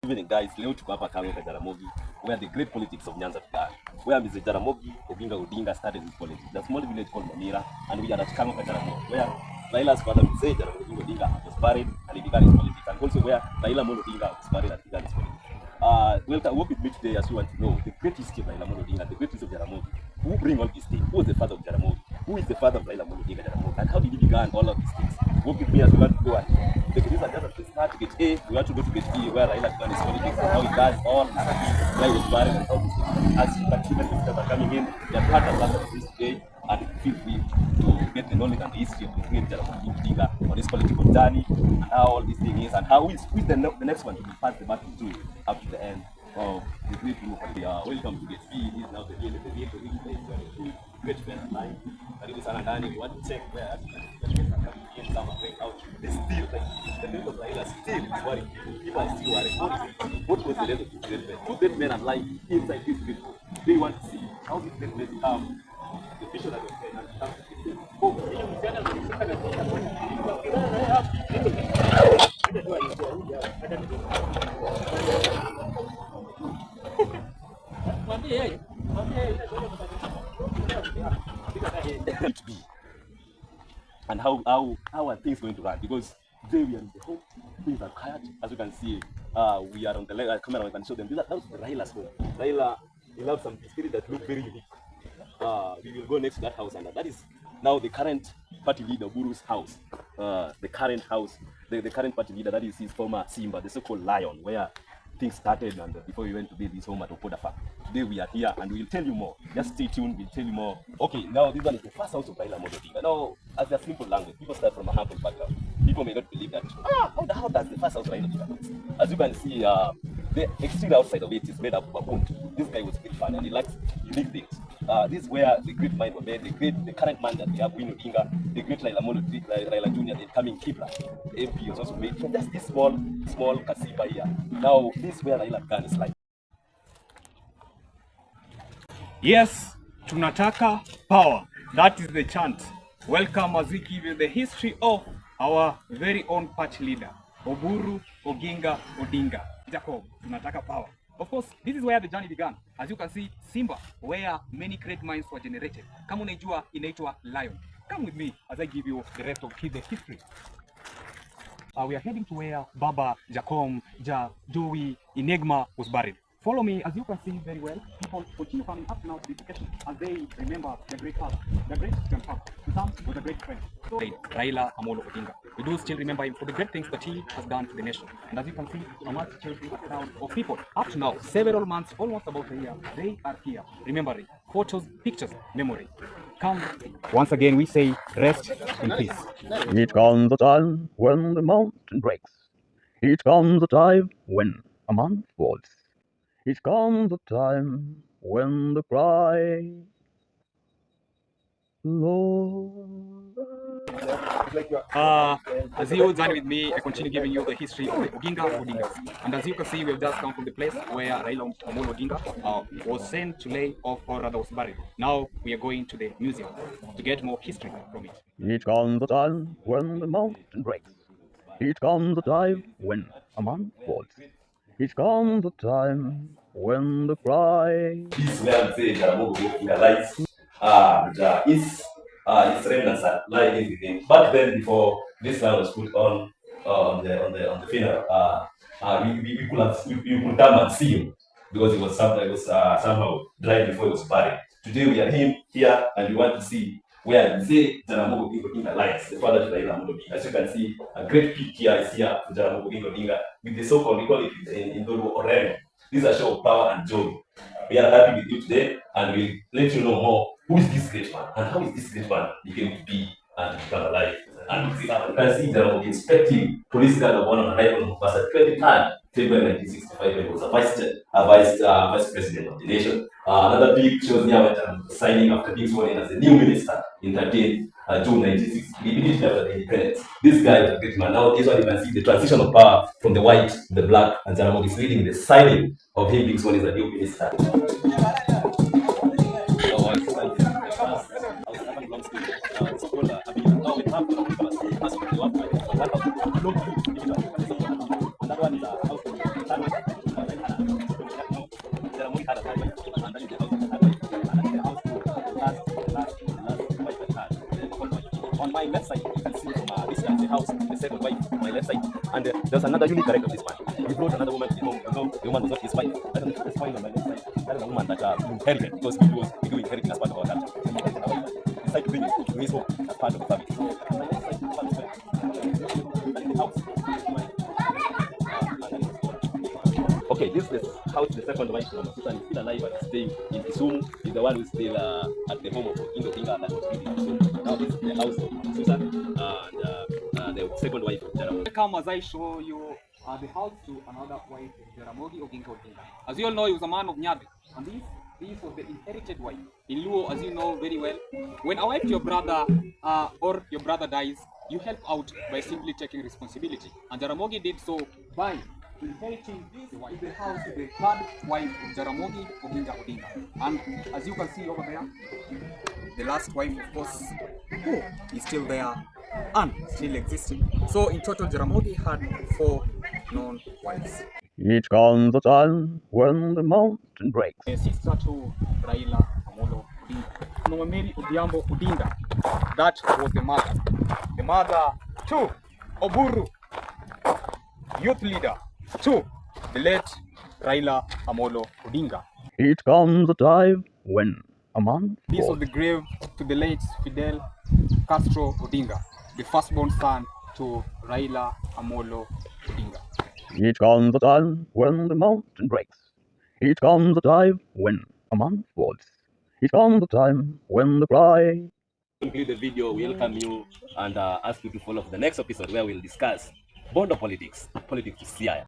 Evening guys, leo tuko hapa Going and Jaramogi, where the great politics of Nyanza began. Where Mr. Jaramogi, Odinga started his politics. The small village called Monira, and we are at Going and Jaramogi, where Raila's father, Mr. Jaramogi Odinga, was buried and he began his politics. And also where Raila Odinga was buried and began his politics. Welcome, work with me today as you want to know the great history of Raila Odinga, the great history of Jaramogi. Who bring all these things? Who was the father of Jaramogi? Who is the father of Raila Odinga Jaramogi? And how did he begin all of these things? Work with me as you want to go and these are just at the start to get A, we want to go to get B, where Raila began his politics and how he does all these things, where he was buried and all these things. As you can see, the visitors are coming in, they are part of us of this today, and feel free to get the knowledge and the history of the great Jaramogi Odinga on his political journey, and how all these things is, and how who is the next one to be passed the baton to up to the end of the great group. Welcome to get B. This is now the real place, great friends online. Karibu sana ndani, want to check where are coming out. They still, like, the name of Raila still is worrying. People are still worried. What was the death of the great men? Two dead men are lying inside this people. They want to see how this dead men become the vision of the men and become it be. And how are things going to run? Because today we are in the home, things are quiet. As you can see, we are on the camera, we can show them. That was Raila's home. Raila, he loves some spirit that look very unique. We will go next to that house, and that is now the current party leader, Oburu's house. The current house, the current party leader, that is his former Simba, the so-called lion, where things started and before we went to build his home at Opodafa. Today we are here and we will tell you more. Just stay tuned, we'll tell you more. Okay, now this one is the first house of Raila Odinga. Now, as a simple language, people start from a humble background. People may not believe that. How does the first house Raila Odinga? As you can see, the exterior outside of it is made up of a wood. This guy was very fun and he likes unique things. This is where the great mind were made, the current man that we have, Going Odinga, the great Raila Jr., the incoming Kibra, the MP was also made from just this small kasiba here. Now, this is where Raila began his life. Yes, tunataka power. That is the chant. Welcome as we give you the history of our very own party leader, Oburu, Oginga, Odinga. Jacob, tunataka power. Of course, this is where the journey began. As you can see, Simba, where many great minds were generated. Kama unajua inaitwa lion. Come with me as I give you the rest of the history. We are heading to where Baba, Jacob, Joey, Enigma was buried. Follow me. As you can see very well, people continue coming up now to this location as they remember the great father, the great grandfather. Some was a great friend. So, Raila Amolo Odinga. We do still remember him for the great things that he has done to the nation. And as you can see, a multitude, a crowd of people. Up to now, several months, almost about a year, they are here, remembering photos, pictures, memory. Come. Once again, we say, rest in peace. It comes a time when the mountain breaks. It comes a time when a man falls. It comes a time when the cry, Lord. As you join with me, I continue giving you the history of the Odingas. And as you can see, we've just come from the place where Raila Amolo Odinga was sent to lay off, or rather was buried. Now we are going to the museum to get more history from it. It comes a time when the mountain breaks. It comes a time when a man falls. It comes a time when the cry. This is where I'm saying Jaramogi lies. His remnants are lying in him. Back then, before this land was put on the funeral, we could come and see him because it was somehow dry before he was buried. Today we are here and we want to see where Jaramogi Odinga lies, the father to Raila Odinga. As you can see, a great peak here is here for Jaramogi Odinga with the so-called, we call it in Dolo Oreno. This is a show of power and joy. We are happy with you today and we'll let you know more who is this great man and how is this great man became to be and to become alive. And you can see Jaramogi inspecting police guard of one on arrival on Mombasa 23rd February 1965 when he was a vice president of the nation. Another big shows here signing after being sworn in as a new minister in 13th June 1960, immediately after the independence. This guy is a great man. Now, this one you can see the transition of power from the white to the black, and Jaramogi is leading the signing of him being sworn as a new minister. Another one is is the house, the second wife, my left side. And there's another unique character of this man. He brought another woman to the home, although the woman was not his wife. That is the spine on my left side. That is a woman that inherited, because we do inheriting as part of our culture. He inherited our wife. He decided to bring it to his home as part of the family. So my left side, the family side, that is the house. Okay, this is the house, the second wife, Mama Susan, is still alive and staying in Kisumu. Is the one who's still at the home of Going and Oburu that was built in Kisumu. Now this is the house of Susan and the second wife of Jaramogi. Come as I show you the house to another wife of Jaramogi Oginga Odinga. As you all know, he was a man of Nyadhi, and this was the inherited wife. In Luo, as you know very well, when a wife your brother or your brother dies, you help out by simply taking responsibility. And Jaramogi did so by inheriting the wife, the house, the third wife of Jaramogi Oginga Odinga. And as you can see over there, the last wife, of course, is still there and still existing. So in total, Jaramogi had 4 known wives. Each comes a time when the mountain breaks. A sister to Raila Amolo Odinga, Mama Mary Odhiambo Odinga. That was the mother. The mother to Oburu, youth leader to the late Raila Amolo Odinga. Each comes a time when a man This falls. was the grave to the late Fidel Castro Odinga, the firstborn son to Raila Amolo Odinga. Each comes a time when the mountain breaks. Each comes a time when a man falls. Each comes a time when the cry. To conclude the video, we welcome you and ask you to follow for the next episode where we'll discuss Bondo politics to Siaya.